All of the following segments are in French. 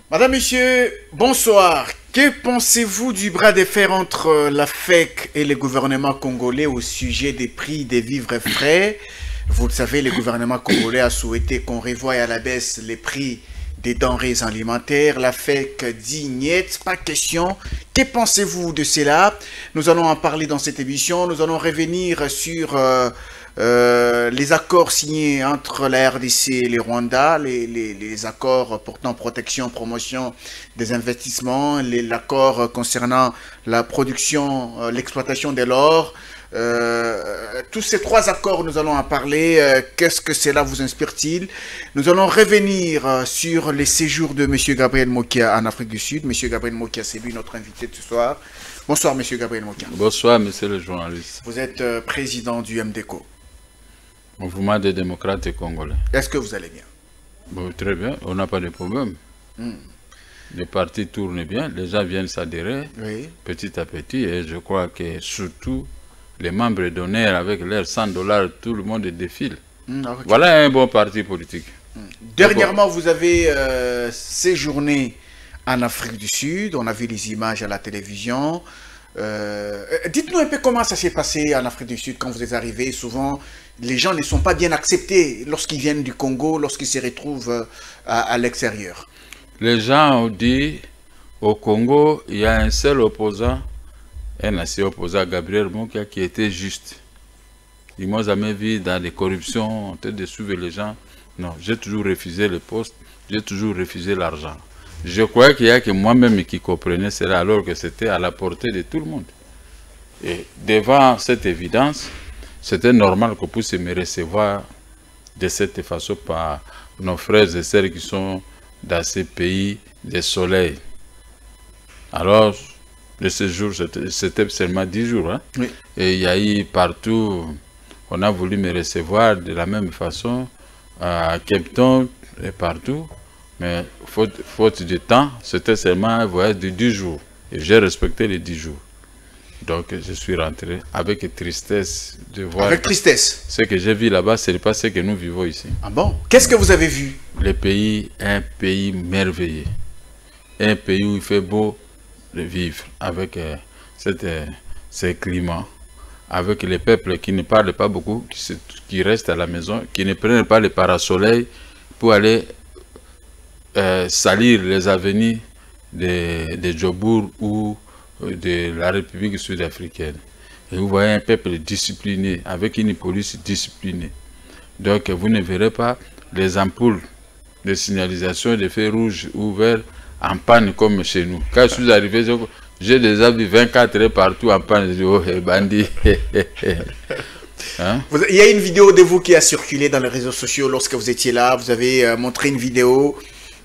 Madame, Monsieur, bonsoir. Que pensez-vous du bras de fer entre la FEC et le gouvernement congolais au sujet des prix des vivres frais? Vous le savez, le gouvernement congolais a souhaité qu'on revoie à la baisse les prix des denrées alimentaires. La FEC dit niet, pas question. Que pensez-vous de cela? Nous allons en parler dans cette émission. Nous allons revenir sur les accords signés entre la RDC et le Rwanda, les accords portant protection, promotion des investissements, l'accord concernant la production, l'exploitation de l'or. Tous ces trois accords, nous allons en parler. Qu'est-ce que cela vous inspire-t-il? Nous allons revenir sur les séjours de M. Gabriel Mokia en Afrique du Sud. M. Gabriel Mokia, c'est lui notre invité de ce soir. Bonsoir, M. Gabriel Mokia. Bonsoir, monsieur le journaliste. Vous êtes président du MDECO. Mouvement des démocrates congolais. Est-ce que vous allez bien? Bon, très bien, on n'a pas de problème. Les partis tournent bien, les gens viennent s'adhérer petit à petit et je crois que surtout les membres d'honneur avec leurs $100, tout le monde défile. Okay. Voilà un bon parti politique. Dernièrement, vous avez séjourné en Afrique du Sud, on a vu les images à la télévision. Dites-nous un peu comment ça s'est passé en Afrique du Sud quand vous êtes arrivé. Souvent, les gens ne sont pas bien acceptés lorsqu'ils viennent du Congo, lorsqu'ils se retrouvent à l'extérieur. Les gens ont dit, au Congo, il y a un seul opposant, un ancien opposant, Gabriel Mokia, qui était juste. Ils m'ont jamais vu dans des corruptions, en train de suivre les gens. Non, j'ai toujours refusé le poste, j'ai toujours refusé l'argent. Je croyais qu'il n'y a que moi-même qui comprenais cela, alors que c'était à la portée de tout le monde. Et devant cette évidence, c'était normal qu'on puisse me recevoir de cette façon par nos frères et sœurs qui sont dans ces pays de soleil. Alors, le séjour, c'était seulement 10 jours. Hein? Oui. Et il y a eu partout, on a voulu me recevoir de la même façon, à Cape Town et partout. Mais faute de temps, c'était seulement un voyage de 10 jours. Et j'ai respecté les 10 jours. Donc je suis rentré avec tristesse de voir... Avec tristesse? Ce que j'ai vu là-bas, ce n'est pas ce que nous vivons ici. Ah bon? Qu'est-ce que vous avez vu? Le pays, un pays merveilleux. Un pays où il fait beau de vivre, avec ces climats, avec les peuples qui ne parlent pas beaucoup, qui restent à la maison, qui ne prennent pas le parasoleil pour aller salir les avenirs de Djobour ou de la République sud-africaine. Et vous voyez un peuple discipliné, avec une police disciplinée. Donc vous ne verrez pas les ampoules de signalisation de feux rouges ou verts en panne comme chez nous. Quand je suis arrivé, j'ai déjà vu 24 heures partout en panne. Je dis, oh, bandit. Hein? Il y a une vidéo de vous qui a circulé dans les réseaux sociaux lorsque vous étiez là. Vous avez montré une vidéo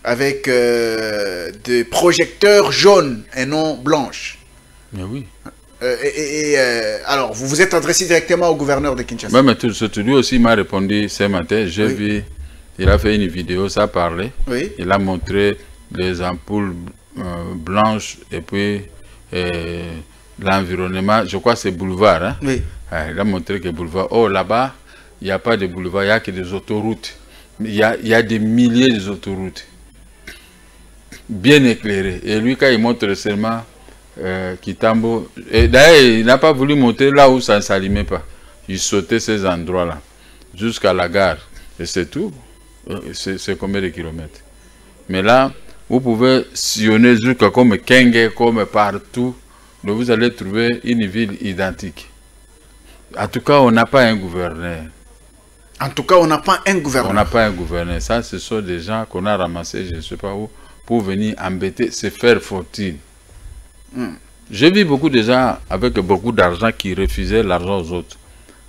avec des projecteurs jaunes et non blanches. Mais oui. Alors, vous vous êtes adressé directement au gouverneur de Kinshasa. Mais lui aussi m'a répondu ce matin. J'ai vu, il a fait une vidéo, ça parlait. Oui. Il a montré les ampoules blanches et puis l'environnement. Je crois que c'est boulevard. Hein? Oui. Il a montré que boulevard. Oh, là-bas, il n'y a pas de boulevard, il n'y a que des autoroutes. Il y a des milliers d'autoroutes. Bien éclairées. Et lui, quand il montre seulement Kitambo, d'ailleurs, il n'a pas voulu monter là où ça ne s'allumait pas. Il sautait ces endroits-là, jusqu'à la gare. Et c'est tout. C'est combien de kilomètres? Mais là, vous pouvez sillonner jusqu'à comme Kenge, comme partout. Donc vous allez trouver une ville identique. En tout cas, on n'a pas un gouverneur. En tout cas, on n'a pas un gouverneur. On n'a pas un gouverneur. Ça, ce sont des gens qu'on a ramassés, je ne sais pas où, pour venir embêter, se faire fortune. J'ai vu beaucoup de gens avec beaucoup d'argent qui refusaient l'argent aux autres.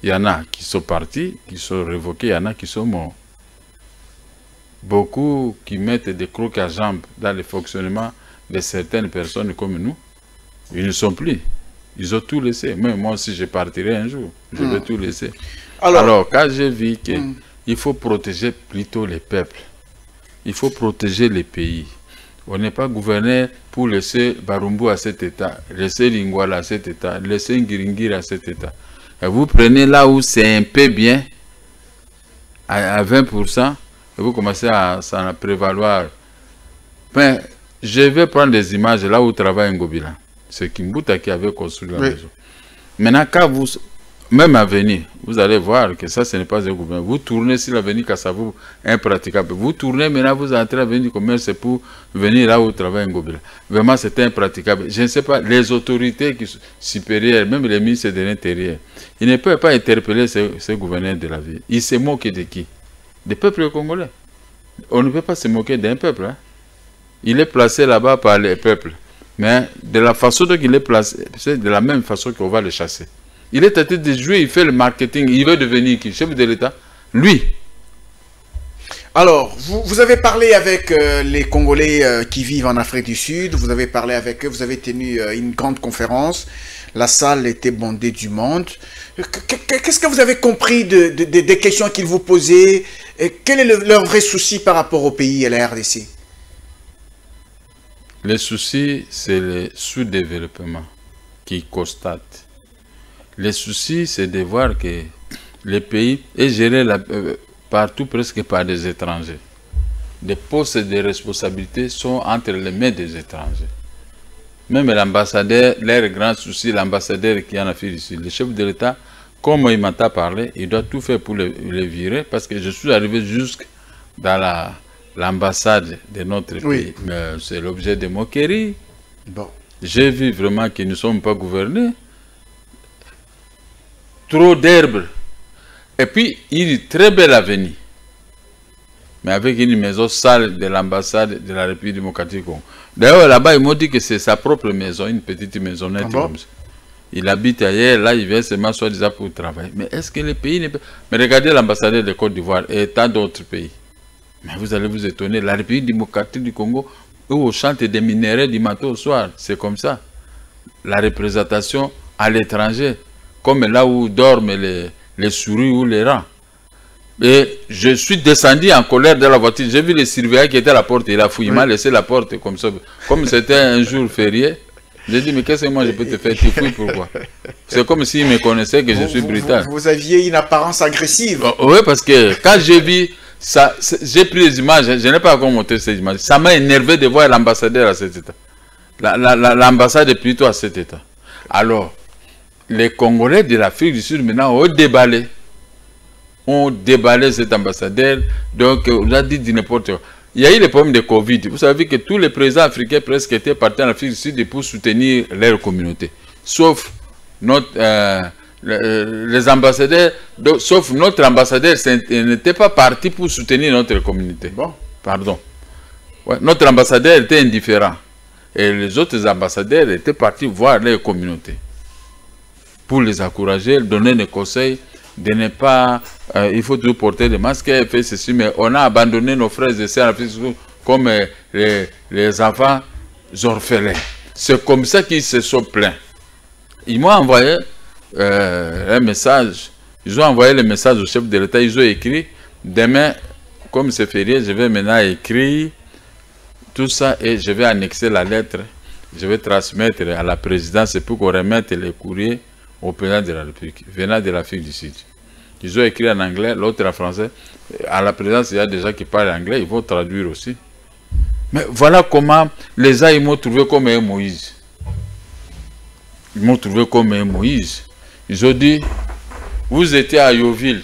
Il y en a qui sont partis, qui sont révoqués, il y en a qui sont morts. Beaucoup qui mettent des crocs à jambes dans le fonctionnement de certaines personnes comme nous, ils ne sont plus. Ils ont tout laissé. Même moi, si je partirai un jour, je vais tout laisser. Alors quand j'ai vu qu'il faut protéger plutôt les peuples, il faut protéger les pays. On n'est pas gouverné pour laisser Barumbu à cet état, laisser Lingwala à cet état, laisser Ngiringiri à cet état. Et vous prenez là où c'est un peu bien, à 20%, et vous commencez à s'en prévaloir. Mais je vais prendre des images là où travaille Ngobila. C'est Kimbuta qui avait construit la maison. Maintenant, quand vous, même à venir, vous allez voir que ça, ce n'est pas un gouvernement. Vous tournez sur l'avenue Kassavou, impraticable. Vous tournez, maintenant, vous entrez à l'avenue du commerce pour venir là où travaille Ngobila. Vraiment, c'est impraticable. Je ne sais pas, les autorités supérieures, même les ministres de l'Intérieur, ils ne peuvent pas interpeller ces gouverneurs de la ville. Ils se moquent de qui? Des peuples congolais. On ne peut pas se moquer d'un peuple. Hein. Il est placé là-bas par les peuples. Mais de la façon dont il est placé, c'est de la même façon qu'on va le chasser. Il est en train de jouer, il fait le marketing, il veut devenir qui? Chef de l'État? Lui. Alors, vous avez parlé avec les Congolais qui vivent en Afrique du Sud, vous avez parlé avec eux, vous avez tenu une grande conférence, la salle était bondée du monde. Qu'est-ce que vous avez compris des questions qu'ils vous posaient? Quel est leur vrai souci par rapport au pays et à la RDC? Les soucis, c'est le sous-développement qui constate. Les soucis, c'est de voir que le pays est géré partout presque par des étrangers. Des postes de responsabilité sont entre les mains des étrangers. Même l'ambassadeur, leur grand souci, l'ambassadeur qui en a fait ici, le chef de l'État, comme il m'a parlé, il doit tout faire pour le virer parce que je suis arrivé jusque dans l'ambassade de notre pays. Mais c'est l'objet de moquerie. Bon. J'ai vu vraiment qu'ils ne sont pas gouvernés. Trop d'herbes. Et puis, il est très belle avenue. Mais avec une maison sale de l'ambassade de la République démocratique. D'ailleurs, là-bas, ils m'ont dit que c'est sa propre maison, une petite maisonnette comme ça. Il habite ailleurs, là, il vient seulement soi-disant pour travailler. Mais est-ce que le pays n'est pas... Mais regardez l'ambassadeur de Côte d'Ivoire et tant d'autres pays. Mais vous allez vous étonner, la République démocratique du Congo, où on chante des minéraux du matin au soir, c'est comme ça. La représentation à l'étranger, comme là où dorment les souris ou les rats. Et je suis descendu en colère de la voiture. J'ai vu les surveillants qui étaient à la porte. Il a fouillé, il m'a laissé la porte comme ça. Comme c'était un jour férié, j'ai dit, mais qu'est-ce que moi je peux te faire? Tu fouilles pourquoi? C'est comme s'il me connaissait que je suis brutal. Vous aviez une apparence agressive. Oui, parce que quand j'ai vu ça, j'ai pris les images, je n'ai pas encore montré ces images. Ça m'a énervé de voir l'ambassadeur à cet état. L'ambassade est plutôt à cet état. Alors, les Congolais de l'Afrique du Sud maintenant ont déballé. On déballé cet ambassadeur. Donc, on a dit n'importe quoi. Il y a eu les problèmes de Covid. Vous savez que tous les présidents africains presque étaient partis en Afrique du Sud pour soutenir leur communauté. Sauf les ambassadeurs, sauf notre ambassadeur n'était pas parti pour soutenir notre communauté. Bon. Pardon. Ouais, notre ambassadeur était indifférent. Et les autres ambassadeurs étaient partis voir leur communauté. Pour les encourager, donner des conseils, de ne pas... il faut toujours porter des masques, faire ceci, mais on a abandonné nos frères et sœurs comme les enfants orphelins. C'est comme ça qu'ils se sont plaints. Ils m'ont envoyé un message. Ils ont envoyé le message au chef de l'État. Ils ont écrit, demain, comme c'est férié, je vais maintenant écrire tout ça et je vais annexer la lettre. Je vais transmettre à la présidence pour qu'on remette les courriers au président de la République, venant de l'Afrique du Sud. Ils ont écrit en anglais, l'autre en français. À la présidence, il y a des gens qui parlent anglais, ils vont traduire aussi. Mais voilà comment les gens m'ont trouvé comme un Moïse. Ils m'ont trouvé comme un Moïse. Ils ont dit, vous étiez à Yoville,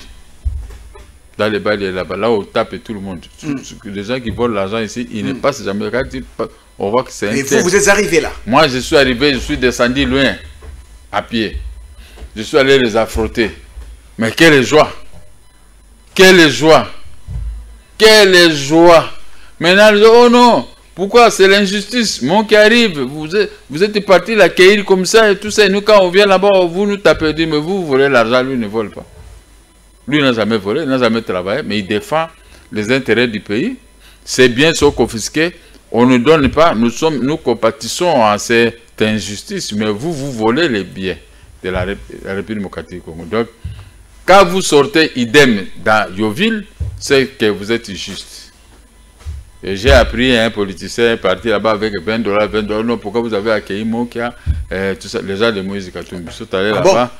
dans les bails là-bas, là où on tape tout le monde. Les gens qui volent l'argent ici, ils ne passent jamais. On voit que c'est un... Et vous êtes arrivé là? Moi, je suis arrivé, je suis descendu loin, à pied. Je suis allé les affronter. Mais quelle joie! Quelle joie! Quelle joie! Maintenant, oh non! Pourquoi? C'est l'injustice. Mon qui arrive, vous êtes parti l'accueillir comme ça et tout ça. Et nous, quand on vient là-bas, vous nous tapez, mais vous volez l'argent, lui ne vole pas. Lui n'a jamais volé, il n'a jamais travaillé, mais il défend les intérêts du pays. Ses biens sont confisqués. On ne donne pas, nous compatissons à ces injustice, mais vous volez les biens de la République démocratique du Congo. Donc, quand vous sortez idem dans Yoville, c'est que vous êtes juste. Et j'ai appris un politicien parti là-bas avec $20, $20. Non, pourquoi vous avez accueilli Mokia, tout ça, les gens de Moïse Katumbi. Ils sont allés là-bas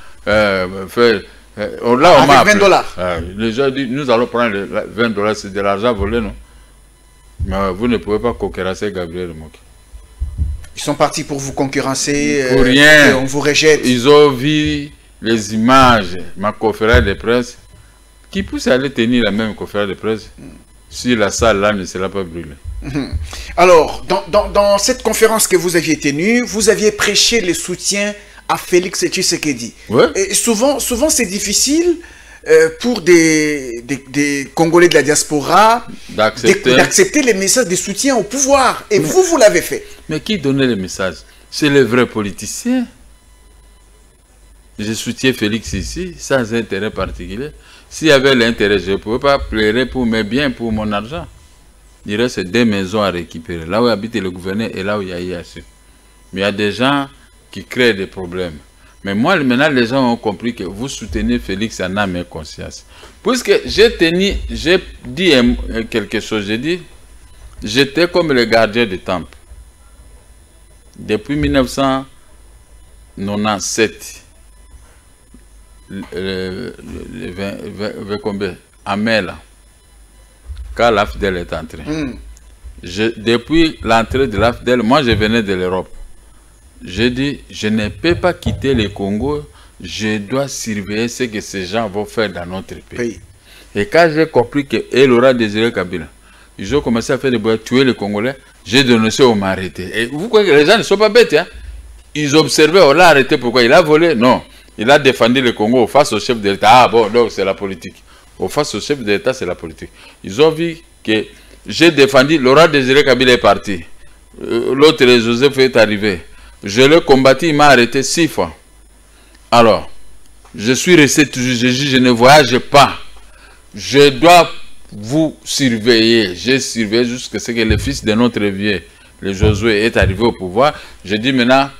faire. Là, on m'a avec $20. Les gens disent, nous allons prendre les $20, c'est de l'argent volé, non? Mais vous ne pouvez pas concurrencer Gabriel Mokia. Ils sont partis pour vous concurrencer. Pour rien. Et on vous rejette. Ils ont vu les images, ma conférence de presse, qui pousse à aller tenir la même conférence de presse si la salle là ne sera pas brûlée. Alors, dans cette conférence que vous aviez tenue, vous aviez prêché le soutien à Félix Tshisekedi. Ouais. Et souvent c'est difficile pour des Congolais de la diaspora d'accepter les messages de soutien au pouvoir. Et vous l'avez fait. Mais qui donnait les messages? C'est les vrais politiciens. Je soutiens Félix ici, sans intérêt particulier. S'il y avait l'intérêt, je ne pouvais pas pleurer pour mes biens, pour mon argent. Il reste 2 maisons à récupérer. Là où habite le gouverneur et là où il y a IAC. Mais il y a des gens qui créent des problèmes. Mais moi, maintenant, les gens ont compris que vous soutenez Félix en âme et conscience. Puisque j'ai dit quelque chose, j'ai dit, j'étais comme le gardien du temple. Depuis 1997, en mai, là, quand l'AFDEL est entré. Depuis l'entrée de l'AFDEL, moi je venais de l'Europe. J'ai dit, je ne peux pas quitter le Congo, je dois surveiller ce que ces gens vont faire dans notre pays. Et quand j'ai compris que Laurent Désiré Kabila, ils ont commencé à faire des bois, tuer les Congolais, j'ai dénoncé, on m'a arrêté. Et vous croyez que les gens ne sont pas bêtes, hein? Ils observaient, on l'a arrêté, pourquoi? Il a volé? Non. Il a défendu le Congo face au chef de l'État. Ah bon, donc c'est la politique. Face au chef de l'État, c'est la politique. Ils ont vu que j'ai défendu, Laurent Désiré Kabila est parti. L'autre, Joseph, est arrivé. Je l'ai combattu, il m'a arrêté 6 fois. Alors, je suis resté toujours, je ne voyage pas. Je dois vous surveiller. J'ai surveillé jusqu'à ce que le fils de notre vieux, le Josué, est arrivé au pouvoir. Je dis maintenant,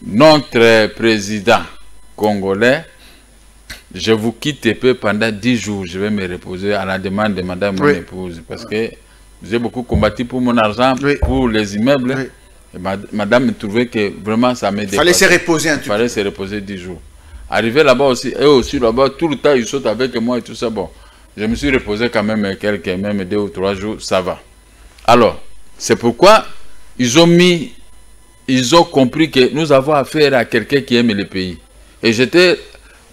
notre président congolais, je vous quitte peu pendant 10 jours. Je vais me reposer à la demande de madame mon épouse. Parce que j'ai beaucoup combattu pour mon argent, pour les immeubles. Et madame me trouvait que vraiment ça m'aidait. Il fallait se reposer un petit peu. Il fallait se reposer 10 jours. Arrivé là-bas aussi, eux aussi là-bas, tout le temps ils sautent avec moi et tout ça. Bon, je me suis reposé quand même même 2 ou 3 jours, ça va. Alors, c'est pourquoi ils ont compris que nous avons affaire à quelqu'un qui aime le pays. Et j'étais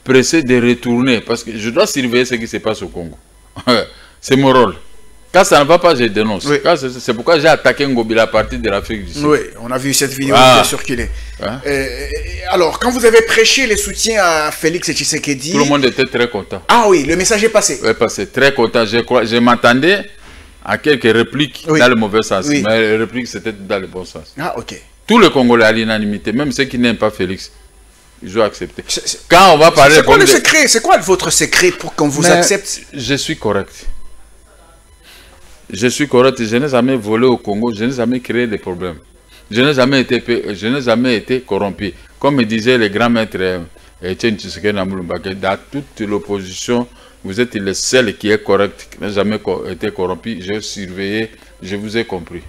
pressé de retourner parce que je dois surveiller ce qui se passe au Congo. C'est mon rôle. Quand ça ne va pas, je dénonce. C'est pourquoi j'ai attaqué Ngobila à partir de l'Afrique du Sud. Oui, on a vu cette vidéo qui a circulé. Alors, quand vous avez prêché le soutien à Félix Tshisekedi... Tout le monde était très content. Ah oui, le message est passé. Oui, passé. Très content. Je m'attendais à quelques répliques dans le mauvais sens. Mais les répliques, c'était dans le bon sens. Ah, ok. Tous les Congolais à l'unanimité, même ceux qui n'aiment pas Félix, ils ont accepté. Quand on va parler... C'est quoi le secret? C'est quoi votre secret pour qu'on vous accepte? Je suis correct. Je suis correct, je n'ai jamais volé au Congo, je n'ai jamais créé des problèmes. Je n'ai jamais été corrompu. Comme me disait le grand maître Etienne Tshisekedi Namulumba, dans toute l'opposition, vous êtes le seul qui est correct, qui n'a jamais été corrompu. J'ai surveillé, je vous ai compris.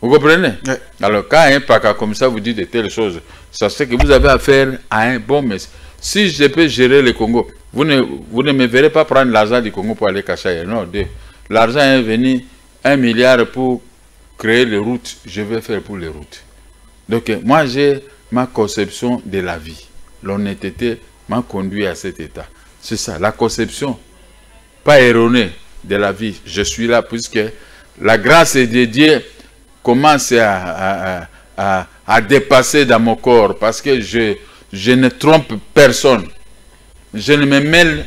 Vous comprenez? Alors, quand un PACA comme ça vous dit de telles choses, ça fait que vous avez affaire à un bon message. Si je peux gérer le Congo, vous ne me verrez pas prendre l'argent du Congo pour aller cacher ailleurs. Non, l'argent est venu 1 milliard pour créer les routes. Je vais faire pour les routes. Donc, moi, j'ai ma conception de la vie. L'honnêteté m'a conduit à cet état. C'est ça, la conception, pas erronée de la vie. Je suis là puisque la grâce de Dieu commence à dépasser dans mon corps. Parce que je ne trompe personne. Je ne me mêle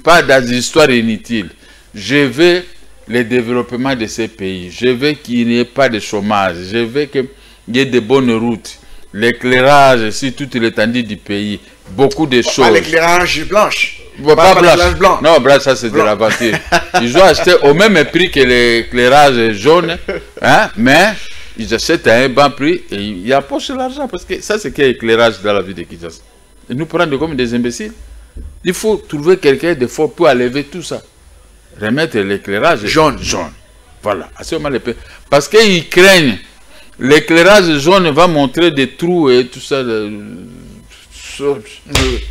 pas dans des histoires inutiles. Je veux le développement de ces pays. Je veux qu'il n'y ait pas de chômage. Je veux qu'il y ait de bonnes routes. L'éclairage sur toute l'étendue du pays. Beaucoup de choses. Pas l'éclairage blanche. Pas blanche. Blanc. Non, blanche, ça c'est de la voiture. Ils ont acheté au même prix que l'éclairage jaune. Hein? Mais Ils achètent à un bas prix et ils apportent l'argent. Parce que ça, c'est qu'il y a éclairage dans la vie de Kinshasa. Et nous prendre comme des imbéciles. Il faut trouver quelqu'un de fort pour enlever tout ça. Remettre l'éclairage jaune. Voilà. À ce moment, parce qu'ils craignent. L'éclairage jaune va montrer des trous et tout ça.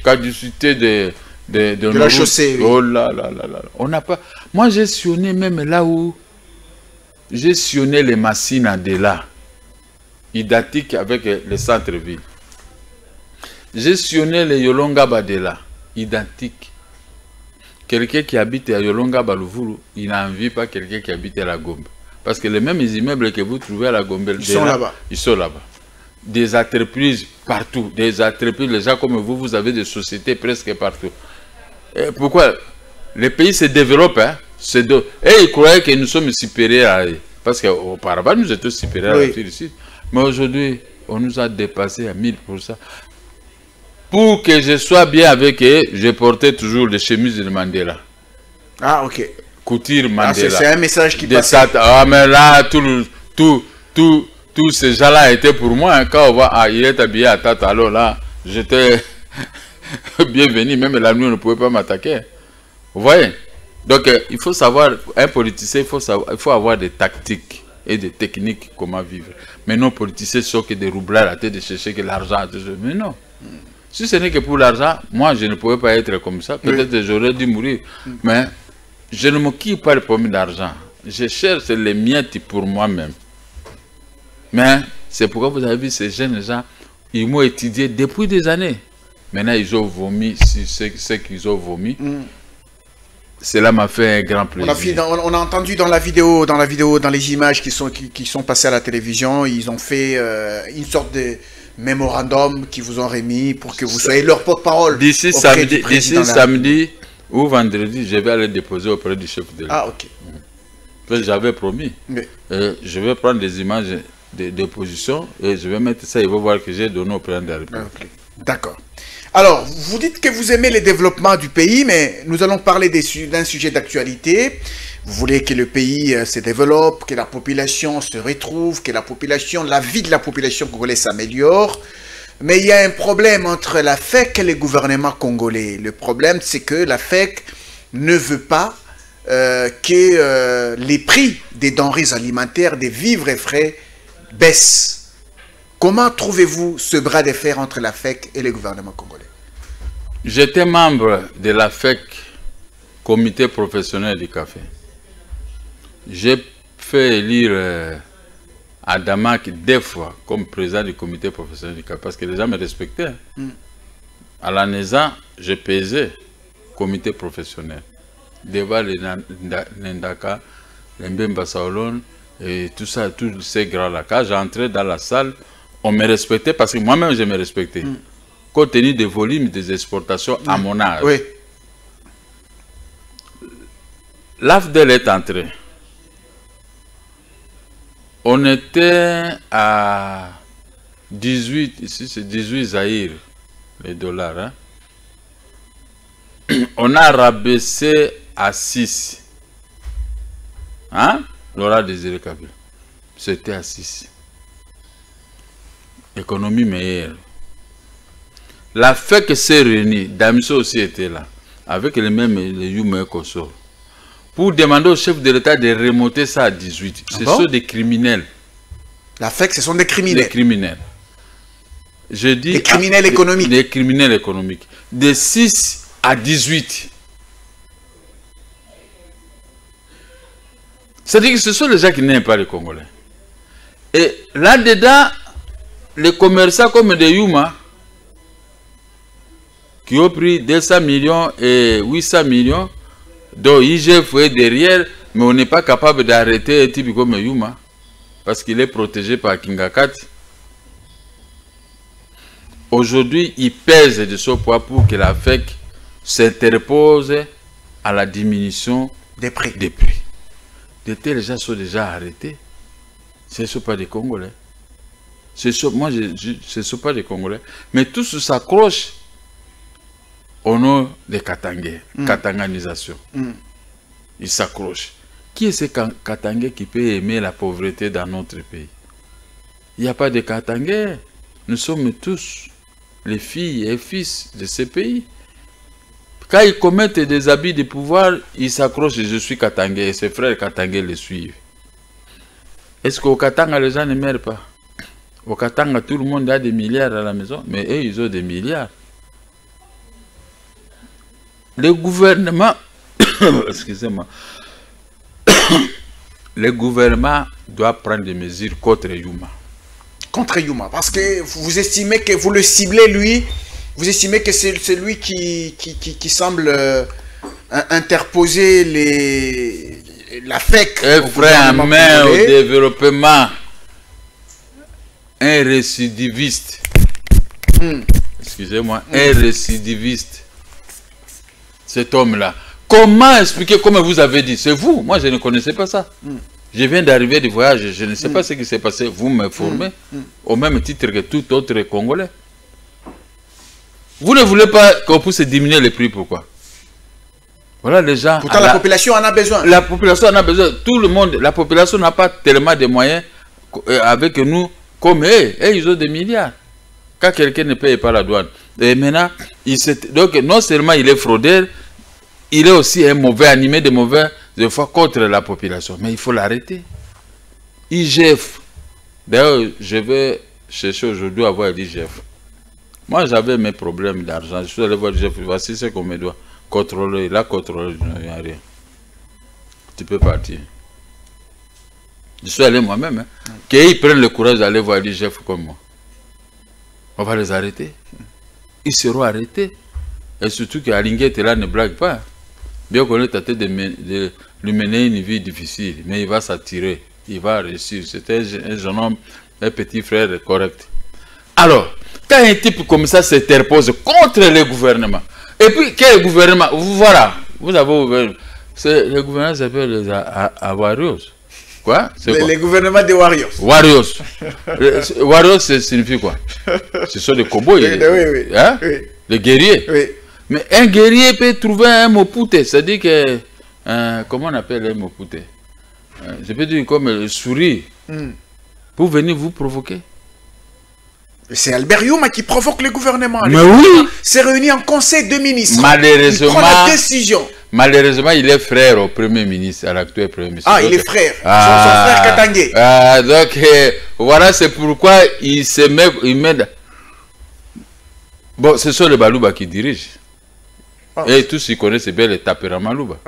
Caducité de la chaussée. Oui. Oh là là là là. On n'a pas. Moi, j'ai sillonné même là où. J'ai sillonné les machines à Dela, identiques avec le centre-ville. J'ai sillonné les Yolonga Badela, identiques. Quelqu'un qui habite à Yolonga Baluvulu, il n'envie pas quelqu'un qui habite à la Gombe. Parce que les mêmes immeubles que vous trouvez à la Gombe, ils sont là-bas. Ils sont là-bas. Des entreprises partout. Des entreprises, les gens comme vous, vous avez des sociétés presque partout. Et pourquoi? Les pays se développent, hein? Et ils croyaient que nous sommes supérieurs à eux. Parce qu'auparavant, nous étions supérieurs à eux ici. Mais aujourd'hui, on nous a dépassés à 1000%. Pour que je sois bien avec eux, je portais toujours les chemises de Mandela. Ah, ok. Couture Mandela. C'est un message qui passe. Ah, mais là, tous ces gens-là étaient pour moi. Hein. Quand on voit, il est habillé à Tata, alors là, j'étais bienvenu. Même la nuit, on ne pouvait pas m'attaquer. Vous voyez? Donc, il faut savoir, un politicien, il faut avoir des tactiques et des techniques comment vivre. Mais non, politiciens sont que des roubles à la tête de chercher que l'argent. Mais non. Si ce n'est que pour l'argent, moi, je ne pouvais pas être comme ça. Peut-être que j'aurais dû mourir. Mais je ne m'occupe pas de problème d'argent. Je cherche les miettes pour moi-même. Mais c'est pourquoi vous avez vu ces jeunes gens, ils m'ont étudié depuis des années. Maintenant, ils ont vomi ce qu'ils ont vomi. Cela m'a fait un grand plaisir. On a entendu dans la vidéo, dans les images qui sont passées à la télévision, ils ont fait une sorte de mémorandum qu'ils vous ont remis pour que vous soyez leur porte-parole. D'ici samedi ou vendredi, je vais aller déposer auprès du chef de l'État. Ah, ok. J'avais promis. Je vais prendre des images d'opposition et je vais mettre ça, ils vont voir que j'ai donné au président de la République. Okay. D'accord. Alors, vous dites que vous aimez le développement du pays, mais nous allons parler d'un sujet d'actualité. Vous voulez que le pays se développe, que la population se retrouve, que la vie de la population congolaise s'améliore. Mais il y a un problème entre la FEC et le gouvernement congolais. Le problème, c'est que la FEC ne veut pas que les prix des denrées alimentaires, des vivres et frais baissent. Comment trouvez-vous ce bras de fer entre la FEC et le gouvernement congolais? J'étais membre de la FEC, comité professionnel du café. J'ai fait élire Adamak 2 fois comme président du comité professionnel du café parce que les gens me respectaient. À la NESA, je pesais comité professionnel. Devant les Ndaka, les Mbemba Saolon et tout ça, tous ces grands-là. Quand j'entrais dans la salle, on me respectait parce que moi-même je me respectais. Compte tenu des volumes des exportations à mon âge. Oui. L'AFDEL est entré. On était à 18, ici c'est 18 Zaïre, les dollars. Hein? On a rabaissé à 6. Hein? Laura Désiré Kabila. C'était à 6. Économie meilleure. La FEC s'est réunie, Damiso aussi était là, avec les mêmes Yume Koso, pour demander au chef de l'État de remonter ça à 18. Ce sont des criminels. La FEC, ce sont des criminels. Des criminels. Je dis des criminels économiques. Des criminels économiques. De 6 à 18. C'est-à-dire que ce sont les gens qui n'aiment pas les Congolais. Et là-dedans, les commerçants comme des Yuma, qui ont pris 200 millions et 800 millions, dont IGF est derrière, mais on n'est pas capable d'arrêter un type comme Yuma, parce qu'il est protégé par Kingakati. Aujourd'hui, il pèse de ce poids pour que la FEC s'interpose à la diminution des prix. De tels gens sont déjà arrêtés. Ce ne sont pas des Congolais. Ce ne sont pas des Congolais. Mais tous s'accrochent au nom de Katangé, Katanganisation. Ils s'accrochent. Qui est ce Katangé qui peut aimer la pauvreté dans notre pays? Il n'y a pas de Katangais. Nous sommes tous les filles et fils de ces pays. Quand ils commettent des abus de pouvoir, ils s'accrochent et je suis Katangais et ses frères Katangais les suivent. Est-ce qu'au Katanga, les gens ne meurent pas? Au Katanga, tout le monde a des milliards à la maison, mais eux, ils ont des milliards. Le gouvernement, excusez-moi, le gouvernement doit prendre des mesures contre Yuma. Contre Yuma, parce que vous estimez que vous le ciblez lui, vous estimez que c'est lui qui semble interposer la FEC. Un frein en main au développement, un récidiviste. Excusez-moi, un récidiviste. Cet homme-là. Comment expliquer, comme vous avez dit, c'est vous, moi je ne connaissais pas ça. Je viens d'arriver du voyage, je ne sais pas ce qui s'est passé, vous me formez, au même titre que tout autre Congolais. Vous ne voulez pas qu'on puisse diminuer les prix, pourquoi? Voilà les gens. Pourtant la population en a besoin. La population en a besoin, tout le monde, la population n'a pas tellement de moyens avec nous, comme eux, ils ont des milliards. Quand quelqu'un ne paye pas la douane. Et maintenant, donc non seulement il est fraudeur, il est aussi un mauvais animé de mauvais fois contre la population. Mais il faut l'arrêter. IGF. D'ailleurs, je vais chercher aujourd'hui à voir l'IGF. Moi, j'avais mes problèmes d'argent. Je suis allé voir l'IGF. Voici ce qu'on me doit. Contrôler. Là, contrôler, il n'y a rien. Tu peux partir. Je suis allé moi-même. Hein. Qu'ils prennent le courage d'aller voir l'IGF comme moi. On va les arrêter. Ils seront arrêtés. Et surtout qu'Alinguette là ne blague pas. Bien qu'on ait tenté de lui mener une vie difficile, mais il va s'attirer, il va réussir. C'était un jeune homme, un petit frère correct. Alors, quand un type comme ça s'interpose contre le gouvernement, et puis quel gouvernement? Voilà, vous avez ouvert. Le gouvernement s'appelle les Warriors. Quoi? Les gouvernements des Warriors. Warriors. Warriors, ça signifie quoi? Ce sont des cowboys. Oui. Hein? Oui. Les guerriers. Oui. Mais un guerrier peut trouver un mopute, c'est-à-dire que, comment on appelle un mopute? Je peux dire comme le souris, pour venir vous provoquer. C'est Albert Yuma qui provoque le gouvernement. Mais oui! C'est réuni en conseil de ministres. Malheureusement, il prend la décision. Malheureusement, il est frère au premier ministre, à l'actuel premier ministre. Ah, donc, il est frère. Son frère Katangé. Donc, voilà, c'est pourquoi il se met, Bon, ce sont les Balouba qui dirigent. Et tous ils connaissent bien les Tapera Malouba.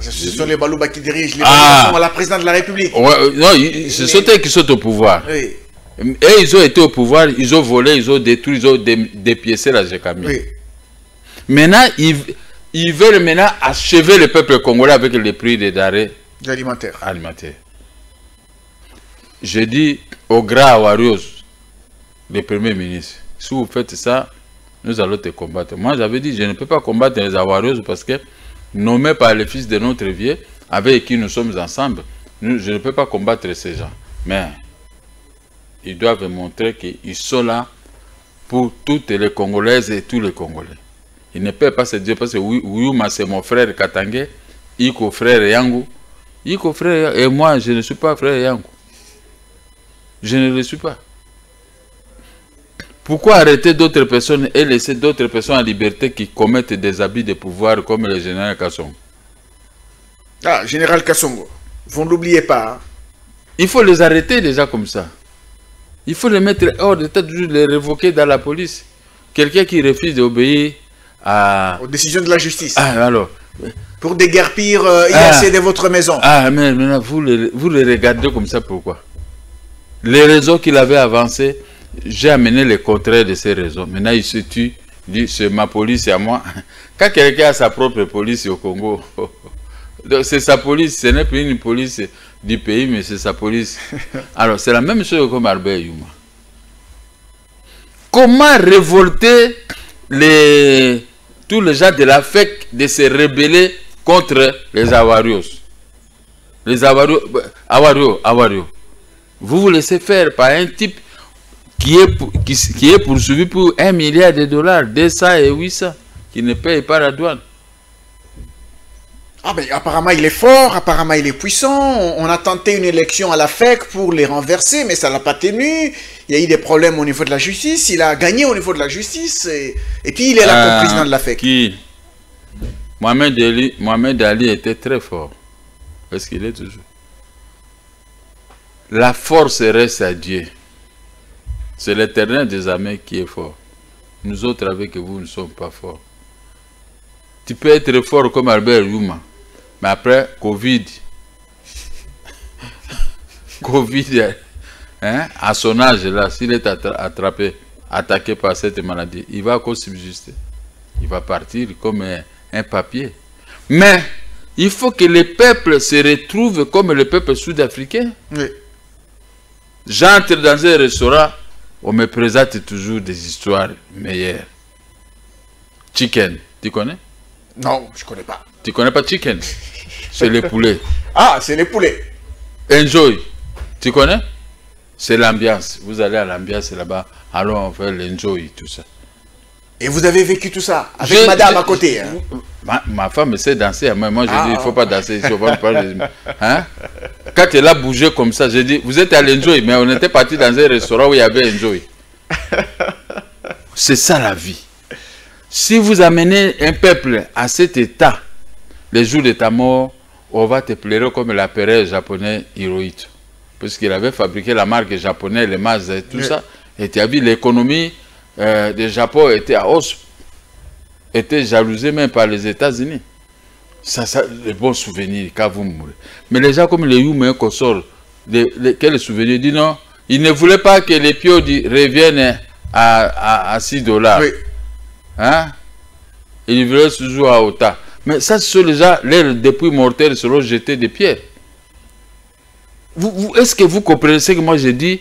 Ce sont les Balouba qui dirigent les Balouba à la présidente de la République. Non, ce sont eux qui sont au pouvoir. Oui. Et ils ont été au pouvoir, ils ont volé, ils ont détruit, ils ont dépiécé la GECAMI. Oui. Maintenant, ils veulent maintenant achever le peuple congolais avec les prix des denrées alimentaires. Je dis au grand Warriors, le premier ministre, si vous faites ça, nous allons te combattre. Moi, j'avais dit, je ne peux pas combattre les Warriors parce que, nommés par les fils de notre vieux, avec qui nous sommes ensemble, je ne peux pas combattre ces gens. Mais, ils doivent montrer qu'ils sont là pour toutes les Congolaises et tous les Congolais. Ils ne peuvent pas se dire, parce que Yuma, c'est mon frère Katangé, Iko frère Yangu. Iko frère, et moi, je ne suis pas frère Yangu. Je ne le suis pas. Pourquoi arrêter d'autres personnes et laisser d'autres personnes en liberté qui commettent des abus de pouvoir comme le général Kassongo? Ah, général Kassongo, vous ne l'oubliez pas. Hein? Il faut les arrêter déjà comme ça. Il faut les mettre hors d'état de jeu, les révoquer dans la police. Quelqu'un qui refuse d'obéir aux décisions de la justice. Ah, alors. Pour déguerpir IAC de votre maison. Ah, mais maintenant, vous les regardez comme ça, pourquoi? Les raisons qu'il avait avancées, j'ai amené le contraire de ces raisons. Maintenant, il se tue, il dit, c'est ma police, c'est à moi. Quand quelqu'un a sa propre police au Congo, c'est sa police, ce n'est plus une police du pays, mais c'est sa police. Alors, c'est la même chose comme Albert Yuma. Comment révolter tous les gens de la FEC de se rebeller contre les Awarios? Les Awarios. Vous vous laissez faire par un type qui est poursuivi pour $1 milliard, 200 et 800, qui ne paye pas la douane. Ah ben apparemment il est fort, apparemment il est puissant. On a tenté une élection à la FEC pour les renverser, mais ça l'a pas tenu. Il y a eu des problèmes au niveau de la justice. Il a gagné au niveau de la justice. Et puis il est là comme président de la FEC. Qui Mohamed Ali était très fort. Est-ce qu'il est toujours? La force reste à Dieu. C'est l'Éternel des armées qui est fort. Nous autres avec vous ne sommes pas forts. Tu peux être fort comme Albert Yuma. Mais après, Covid, hein, à son âge là, s'il est attaqué par cette maladie, il va encore subsister. Il va partir comme un papier. Mais il faut que les peuples se retrouvent comme le peuple sud-africain. Oui. J'entre dans un restaurant, on me présente toujours des histoires meilleures. Chicken, tu connais? Non, je connais pas. Tu connais pas chicken? C'est les poulets. Ah, c'est les poulets. Enjoy, tu connais? C'est l'ambiance. Vous allez à l'ambiance là-bas, allons on fait l'enjoy, tout ça. Et vous avez vécu tout ça avec madame à côté, hein? Ma femme sait danser. Moi, je dis, il ne faut pas danser ici. On va parler de... hein? Quand elle a bougé comme ça, j'ai dit, vous êtes à l'enjoy, mais on était parti dans un restaurant où il y avait enjoy. C'est ça la vie. Si vous amenez un peuple à cet état, les jours de ta mort, on va te pleurer comme l'appareil japonais Hirohito. Parce qu'il avait fabriqué la marque japonaise, les masses et tout ça. Et tu as vu, l'économie du Japon était à hausse, était jalousée même par les États-Unis. Ça, les bons souvenirs quand vous mourrez. Mais les gens comme les Youmé qu'on sort, quels souvenirs? Dit non, ils ne voulaient pas que les pions reviennent à $6. Oui. Hein? Ils voulaient toujours à Ota. Mais ça, ce sont les gens, leurs dépouilles mortelles seront jetés des pierres. Est-ce que vous comprenez ce que moi j'ai dit?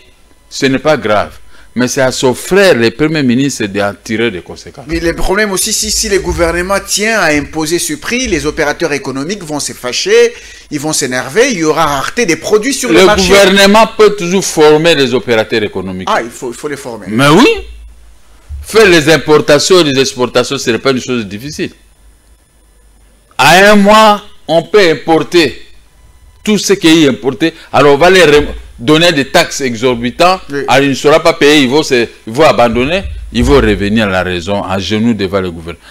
Ce n'est pas grave. Mais c'est à son frère, le premier ministre, d'en tirer des conséquences. Mais le problème aussi, si le gouvernement tient à imposer ce prix, les opérateurs économiques vont se fâcher, ils vont s'énerver, il y aura rareté des produits sur le marché. Le gouvernement peut toujours former les opérateurs économiques. Ah, il faut les former. Mais oui. Faire les importations et les exportations, ce n'est pas une chose difficile. À un mois, on peut importer tout ce qui est importé. Alors, on va les donner des taxes exorbitantes. Oui. Alors, il ne sera pas payé, ils vont abandonner. Ils vont revenir à la raison, à genoux devant le gouvernement.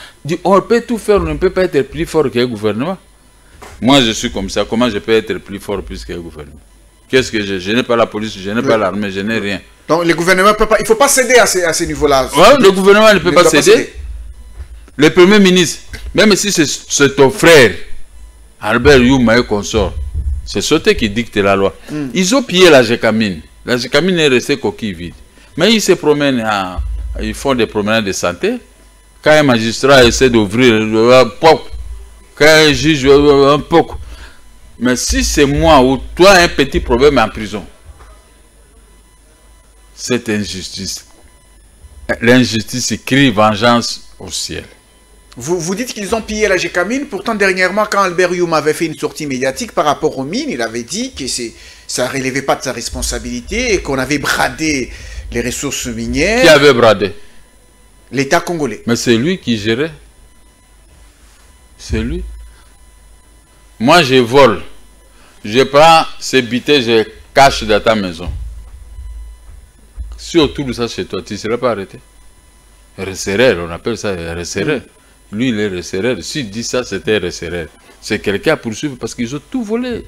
On peut tout faire, on ne peut pas être plus fort que le gouvernement. Moi, je suis comme ça. Comment je peux être plus fort plus que le gouvernement? Qu'est-ce que j'ai? Je n'ai pas la police, je n'ai pas l'armée, je n'ai rien. Donc, le gouvernement peut pas... Il ne faut pas céder à ce niveau-là. Ouais, le gouvernement ne peut pas céder. Le premier ministre, même si c'est ton frère, Albert Yuma et consort, c'est Sauté qui dicte la loi. Ils ont pillé la Gécamine. La Gécamine est restée coquille vide. Mais ils se promènent, ils font des promenades de santé. Quand un magistrat essaie d'ouvrir un peu, quand un juge un peu. Mais si c'est moi ou toi un petit problème en prison, cette injustice, l'injustice crie vengeance au ciel. Vous dites qu'ils ont pillé la Gécamine, pourtant dernièrement quand Albert Yuma avait fait une sortie médiatique par rapport aux mines, il avait dit que ça ne relevait pas de sa responsabilité et qu'on avait bradé les ressources minières. Qui avait bradé? L'État congolais. Mais c'est lui qui gérait. C'est lui. Moi je vole, je prends ces bitets, je cache dans ta maison. Si autour de ça chez toi, tu ne seras pas arrêté. Resserreur, on appelle ça resserreur. Lui, il est resserreur. S'il dit ça, c'était resserreur. C'est quelqu'un à poursuivre parce qu'ils ont tout volé.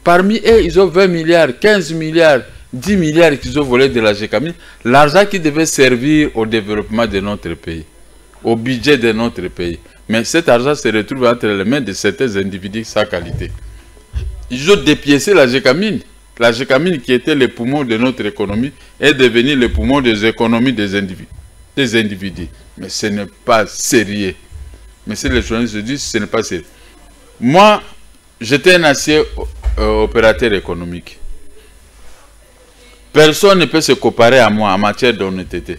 Parmi eux, ils ont 20 milliards, 15 milliards, 10 milliards qu'ils ont volé de la Gécamine. L'argent qui devait servir au développement de notre pays, au budget de notre pays. Mais cet argent se retrouve entre les mains de certains individus sans qualité. Ils ont dépiécé la Gécamine. La Gécamine, qui était le poumon de notre économie, est devenue le poumon des économies des individus. Mais ce n'est pas sérieux. Mais si les journalistes disent, ce n'est pas sérieux. Moi, j'étais un ancien opérateur économique. Personne ne peut se comparer à moi en matière d'honnêteté.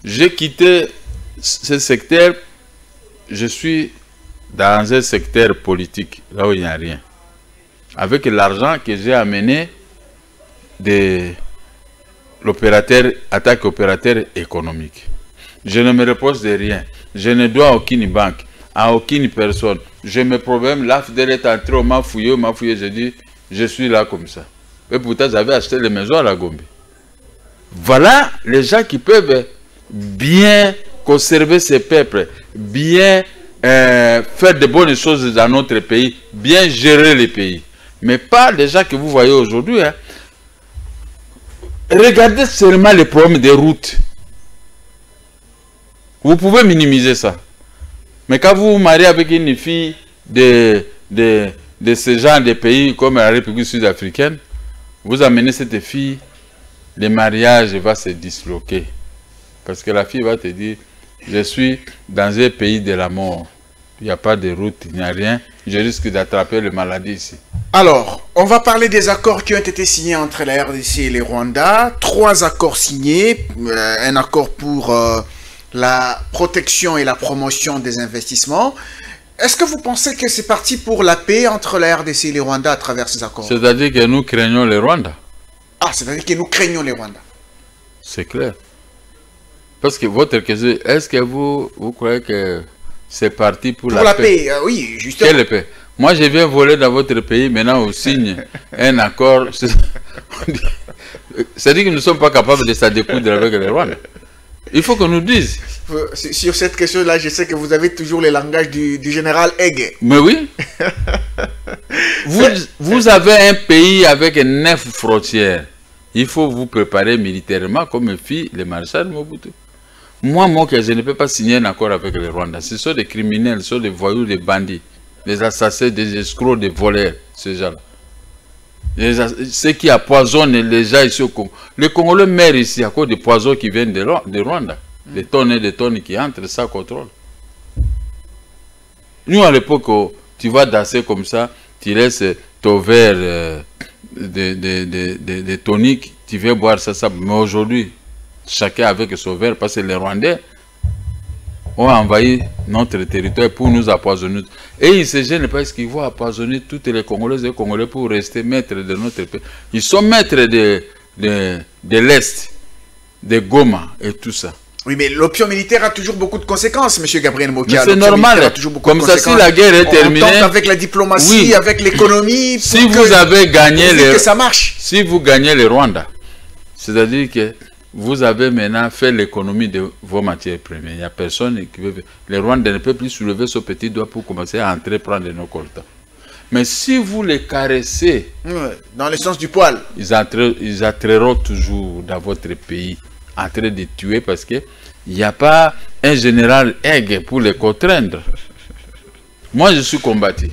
J'ai quitté ce secteur, je suis dans un secteur politique, là où il n'y a rien. Avec l'argent que j'ai amené de l'opérateur, attaque opérateur économique. Je ne me repose de rien. Je ne dois à aucune banque. à aucune personne. J'ai mes problèmes, l'AFDEL est entré, on m'a fouillé, j'ai dit, je suis là comme ça. Et pourtant, j'avais acheté les maisons à la Gombe. Voilà les gens qui peuvent bien conserver ces peuples, bien faire de bonnes choses dans notre pays, bien gérer les pays. Mais pas les gens que vous voyez aujourd'hui. Hein. Regardez seulement les problèmes des routes. Vous pouvez minimiser ça. Mais quand vous vous mariez avec une fille de ce genre de pays comme la République sud-africaine, vous amenez cette fille, le mariage va se disloquer. Parce que la fille va te dire, je suis dans un pays de la mort. Il n'y a pas de route, il n'y a rien. Je risque d'attraper les maladies ici. Alors, on va parler des accords qui ont été signés entre la RDC et le Rwanda. 3 accords signés. Un accord pour la protection et la promotion des investissements. Est-ce que vous pensez que c'est parti pour la paix entre la RDC et le Rwanda à travers ces accords? C'est-à-dire que nous craignons les Rwandais. Ah, c'est-à-dire que nous craignons les Rwandais. C'est clair. Parce que votre question, est-ce que vous croyez que c'est parti pour la paix? Oui, justement. Quelle paix? Moi, je viens voler dans votre pays, maintenant on signe un accord. C'est-à-dire que nous ne sommes pas capables de s'en découdre avec les Rwandais. Il faut qu'on nous dise. Sur cette question-là, je sais que vous avez toujours le langage du général Ege. Mais oui. vous avez un pays avec 9 frontières. Il faut vous préparer militairement comme fit le maréchal Mobutu. Moi, je ne peux pas signer un accord avec les Rwandais. Ce sont des criminels, ce sont des voyous, des bandits, des assassins, des escrocs, des voleurs, ces gens-là. Ceux qui empoisonnent les gens ici au Congo. Les Congolais meurent ici à cause des poisons qui viennent de Rwanda. Des tonnes et des tonnes qui entrent sans contrôle. Nous, à l'époque, tu vas danser comme ça, tu laisses ton verre de tonique, tu viens boire ça. Mais aujourd'hui, chacun avec son verre, parce que les Rwandais ont envahi notre territoire pour nous empoisonner. Et ils ne se gênent pas parce qu'ils vont empoisonner toutes les Congolaises et les Congolais pour rester maîtres de notre pays. Ils sont maîtres de l'Est, de Goma et tout ça. Oui, mais l'option militaire a toujours beaucoup de conséquences, M. Gabriel Mokia. C'est normal. Comme ça, si la guerre est terminée... On tente avec la diplomatie, oui, avec l'économie... Si vous avez gagné que ça marche. Si vous gagnez le Rwanda, c'est-à-dire que vous avez maintenant fait l'économie de vos matières premières. Il n'y a personne qui veut... Les Rwandais ne peuvent plus soulever ce petit doigt pour commencer à entreprendre nos quotas. Mais si vous les caressez... dans le sens du poil. Ils entreront toujours dans votre pays en train de tuer parce qu'il n'y a pas un général aigle pour les contraindre. Moi, je suis combattu.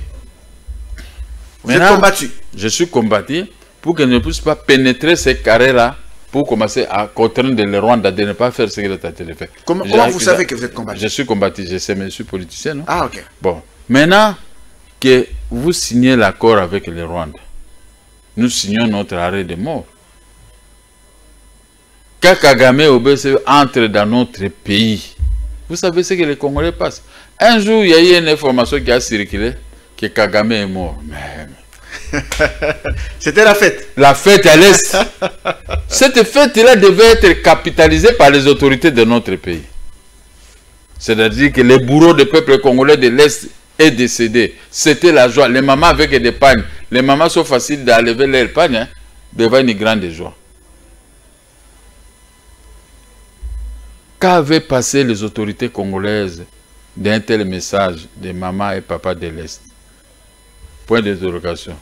Vous êtes combattu? Je suis combattu pour qu'ils ne puissent pas pénétrer ces carrés-là pour commencer à contraindre les Rwandais de ne pas faire ce que l'État a fait. Comment vous savez que vous êtes combattu? Je suis combattu, je sais, mais je suis politicien, non? Ah, ok. Bon, maintenant que vous signez l'accord avec les Rwandais, nous signons notre arrêt de mort. Quand Kagame Obese entre dans notre pays, vous savez ce que les Congolais passent. Un jour, il y a eu une information qui a circulé que Kagame est mort. C'était la fête. La fête à l'Est. Cette fête-là devait être capitalisée par les autorités de notre pays. C'est-à-dire que les bourreaux du peuple congolais de l'Est est décédé. C'était la joie. Les mamans avec des pagnes. Les mamans sont faciles d'enlever leurs pagnes hein, devant une grande joie. Qu'avaient passé les autorités congolaises d'un tel message de maman et papa de l'Est? Point d'interrogation.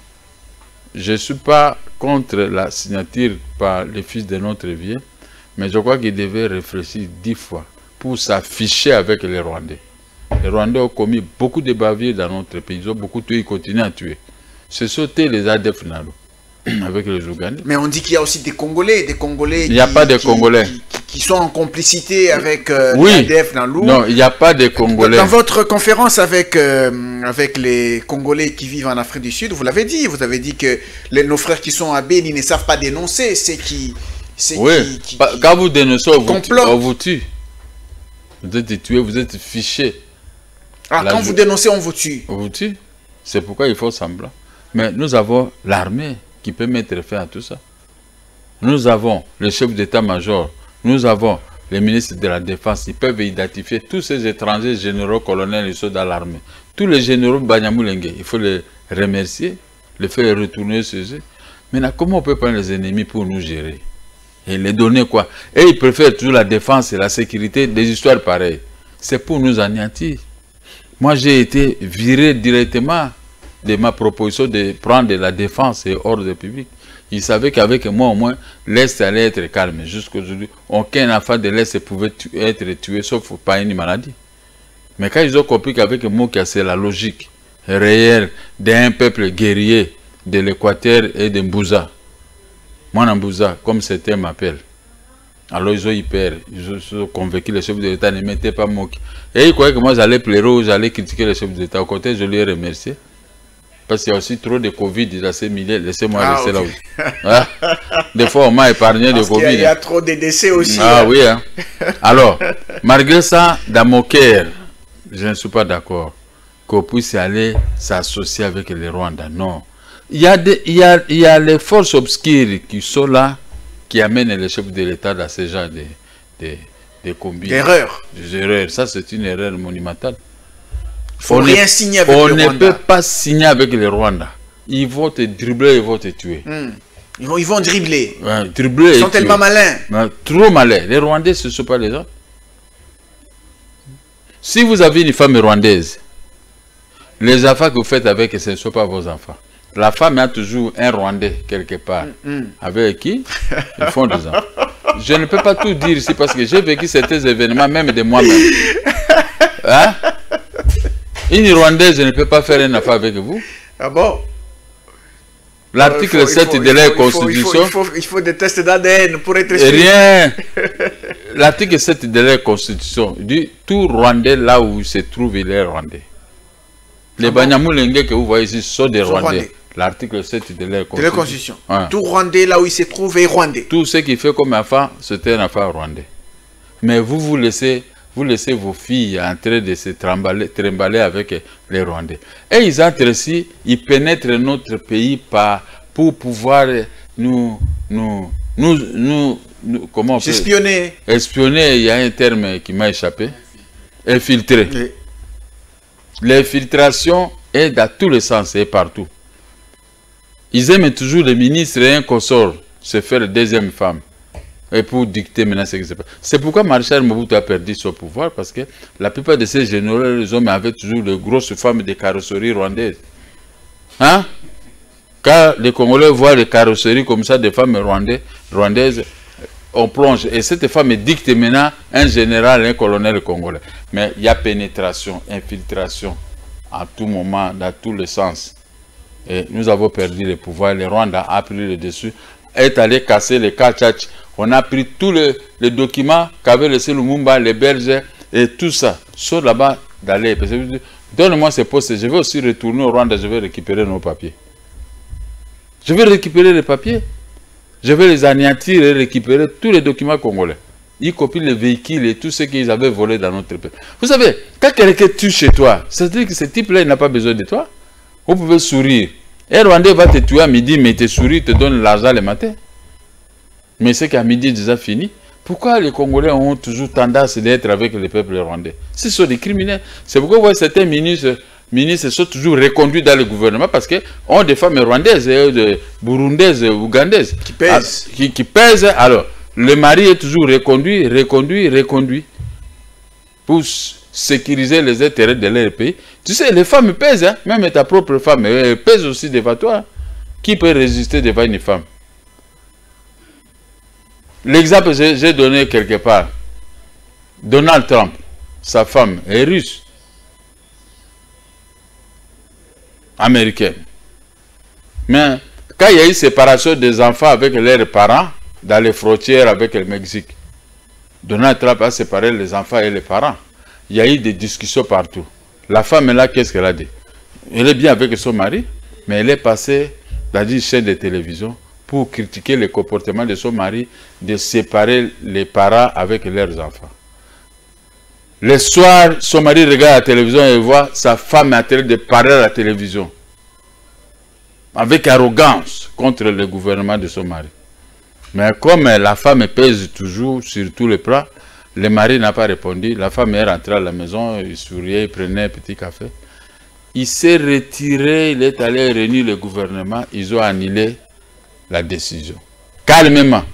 Je ne suis pas contre la signature par les fils de notre vieux, mais je crois qu'ils devaient réfléchir 10 fois pour s'afficher avec les Rwandais. Les Rwandais ont commis beaucoup de bavures dans notre pays. Ils ont beaucoup tué, ils continuent à tuer. Ce sont les ADF Nalo avec les Ougandais. Mais on dit qu'il y a aussi des Congolais. Il n'y a pas de Congolais. Qui sont en complicité avec oui. l'ADF Nalo. Non, il n'y a pas de Congolais. Dans votre conférence avec les Congolais qui vivent en Afrique du Sud, vous l'avez dit. Vous avez dit que nos frères qui sont à Beni ne savent pas dénoncer. Oui. Quand vous dénoncez, on vous tue. Vous êtes tué, vous êtes fiché. Ah, quand vous dénoncez, on vous tue. On vous tue. C'est pourquoi il faut semblant. Mais nous avons l'armée qui peut mettre fin à tout ça. Nous avons le chef d'état-major. Nous avons les ministres de la Défense, ils peuvent identifier tous ces étrangers généraux, colonels, ils sont dans l'armée. Tous les généraux Banyamulenge, il faut les remercier, les faire retourner chez eux. Maintenant, comment on peut prendre les ennemis pour nous gérer? Et les donner quoi? Et ils préfèrent toujours la défense et la sécurité, des histoires pareilles. C'est pour nous anéantir. Moi, j'ai été viré directement de ma proposition de prendre de la défense et ordre public. Ils savaient qu'avec moi, au moins, l'Est allait être calme. Jusqu'aujourd'hui, aucun enfant de l'Est pouvait être tué, sauf par une maladie. Mais quand ils ont compris qu'avec moi, c'est la logique réelle d'un peuple guerrier de l'Équateur et de Mbouza, moi, Mbouza, comme certains m'appellent, alors ils ont convaincu les chefs de l'État, ne mettaient pas Moki. Et ils croyaient que moi, j'allais pleurer, j'allais critiquer les chefs de l'État. Au côté, je lui ai remercié. Parce qu'il y a aussi trop de Covid, laissez-moi rester là où. Ah, des fois, on m'a épargné de Covid. Il y a trop de décès aussi. Ah oui. Hein. Alors, malgré ça, dans mon cœur, je ne suis pas d'accord qu'on puisse aller s'associer avec les Rwandais. Non. Il y a les forces obscures qui sont là, qui amènent les chefs de l'État dans ce genre de combines. D'erreurs. Des erreurs. Ça, c'est une erreur monumentale. On ne peut pas signer avec les Rwandais. Ils vont te dribbler, ils vont te tuer. Ils vont dribbler. Ouais, dribbler. Ils sont tellement malins. Trop malins. Les Rwandais, ce ne sont pas les gens. Si vous avez une femme rwandaise, les enfants que vous faites avec, ce ne sont pas vos enfants. La femme a toujours un Rwandais quelque part. Avec qui ils font des enfants. Je ne peux pas tout dire ici parce que j'ai vécu certains événements, même de moi-même. Hein? Une Rwandaise ne peut pas faire un affaire avec vous. Ah bon? L'article 7 de la Constitution. Il faut des tests d'ADN pour être sûr. Rien. L'article 7 de la Constitution dit tout Rwandais là où il se trouve, il est Rwandais. Les Banyamulenge que vous voyez ici sont des Rwandais. L'article 7 de la Constitution. Tout Rwandais là où il se trouve est Rwandais. Tout ce qui fait comme enfant, c'était un enfant Rwandais. Mais vous laissez vos filles en train de se trimballer avec les Rwandais. Et ils entrent ici, ils pénètrent notre pays pour pouvoir comment on peut espionner. Espionner, il y a un terme qui m'a échappé. Infiltrer. Oui. L'infiltration est dans tous les sens et partout. Ils aiment toujours les ministres et un consort se faire la deuxième femme. Et pour dicter maintenant ce qui se passe. C'est pourquoi Marshal Mobutu a perdu son pouvoir, parce que la plupart de ces généraux, les hommes avaient toujours de grosses femmes de carrosserie rwandaises. Hein? Quand les Congolais voient les carrosseries comme ça, des femmes rwandaises, on plonge. Et cette femme dicte maintenant un général, un colonel congolais. Mais il y a pénétration, infiltration, à tout moment, dans tous les sens. Et nous avons perdu le pouvoir. Le Rwanda a pris le dessus, est allé casser les Kachach. On a pris tous les documents qu'avait laissé Lumumba, les Belges et tout ça. Sont là-bas d'aller. Donne-moi ces postes. Je vais aussi retourner au Rwanda. Je vais récupérer nos papiers. Je vais récupérer les papiers. Je vais les anéantir et récupérer tous les documents congolais. Y compris les véhicules et tout ce qu'ils avaient volé dans notre pays. Vous savez, quand quelqu'un tue chez toi, c'est-à-dire que ce type-là, il n'a pas besoin de toi. Vous pouvez sourire. Et Rwandais va te tuer à midi, mais il te sourit, te donne l'argent le matin. Mais c'est qu'à midi, déjà fini. Pourquoi les Congolais ont toujours tendance d'être avec le peuple rwandais? Ce sont des criminels. C'est pourquoi vous voyez certains ministres sont toujours reconduits dans le gouvernement parce qu'ils ont des femmes rwandaises, burundaises, ougandaises. Qui pèsent. Qui pèsent. Alors, le mari est toujours reconduit. Pour sécuriser les intérêts de leur pays. Tu sais, les femmes pèsent. Hein? Même ta propre femme, elle pèse aussi devant toi. Qui peut résister devant une femme? L'exemple que j'ai donné quelque part, Donald Trump, sa femme est russe, américaine. Mais quand il y a eu séparation des enfants avec leurs parents, dans les frontières avec le Mexique, Donald Trump a séparé les enfants et les parents. Il y a eu des discussions partout. La femme est là, qu'est-ce qu'elle a dit? Elle est bien avec son mari, mais elle est passée dans une chaîne de télévision pour critiquer le comportement de son mari de séparer les parents avec leurs enfants. Le soir, son mari regarde la télévision et voit sa femme en train de parler à la télévision. Avec arrogance contre le gouvernement de son mari. Mais comme la femme pèse toujours sur tous les plans, Le mari n'a pas répondu. La femme est rentrée à la maison, il souriait, il prenait un petit café. Il s'est retiré, il est allé réunir le gouvernement. Ils ont annulé la décision. Calmement.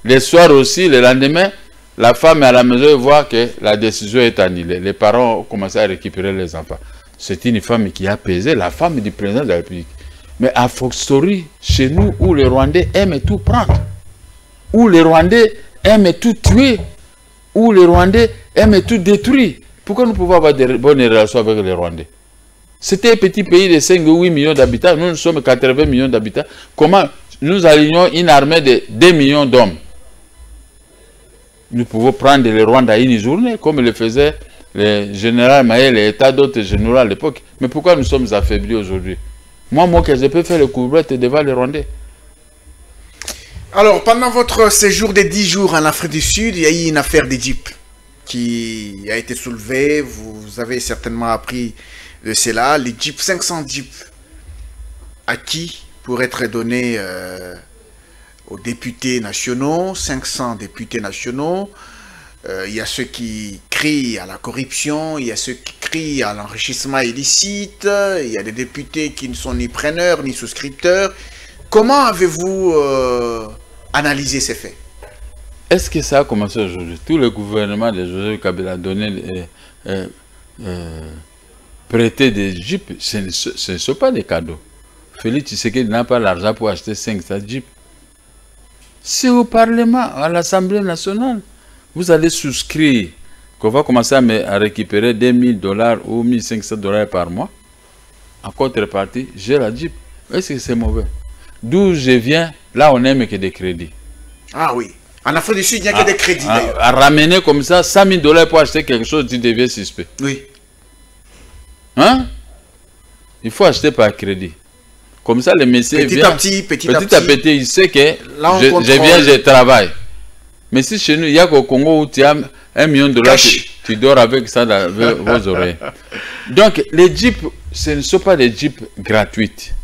Le soir aussi, le lendemain, la femme est à la maison et voit que la décision est annulée. Les parents ont commencé à récupérer les enfants. C'est une femme qui a pesé, la femme du président de la République. Mais à fortiori, chez nous, où les Rwandais aiment tout prendre, où les Rwandais aiment tout tuer, où les Rwandais aiment tout détruire, pourquoi nous pouvons avoir de bonnes relations avec les Rwandais? C'était un petit pays de 5 ou 8 millions d'habitants, nous sommes 80 millions d'habitants. Comment nous alignons une armée de 2 millions d'hommes? Nous pouvons prendre les Rwandais à une journée, comme le faisait le général Maël et tas d'autres généraux à l'époque. Mais pourquoi nous sommes affaiblis aujourd'hui? Moi, que je peux faire le couvrette devant les Rwandais. Alors, pendant votre séjour de 10 jours en Afrique du Sud, il y a eu une affaire des jeeps qui a été soulevée. Vous avez certainement appris de cela. Les jeeps, 500 jeeps acquis pour être donnés aux députés nationaux, 500 députés nationaux. Il y a ceux qui crient à la corruption, il y a ceux qui crient à l'enrichissement illicite, il y a des députés qui ne sont ni preneurs ni souscripteurs. Comment avez-vous analysé ces faits? Est-ce que ça a commencé aujourd'hui? Tout le gouvernement de Joseph Kabila a donné, prêté des jeeps, ce ne sont pas des cadeaux. Félix Tshisekedi n'a pas l'argent pour acheter 500 jeeps. C'est au Parlement, à l'Assemblée nationale. Vous allez souscrire qu'on va commencer à récupérer $2000 ou $1500 par mois. En contrepartie, j'ai la Jeep. Est-ce que c'est mauvais? D'où je viens, là on n'aime que des crédits. Ah oui. En Afrique du Sud, il n'y a que des crédits. À ramener comme ça $100 000 pour acheter quelque chose, tu deviens suspect. Oui. Hein? Il faut acheter par crédit. Comme ça, le monsieur petit vient, à petit, il sait que là, je viens, je travaille. Mais si chez nous, il y a qu'au Congo où tu as $1 million, tu dors avec ça dans vos oreilles. Donc, les jeeps, ce ne sont pas des jeeps gratuites.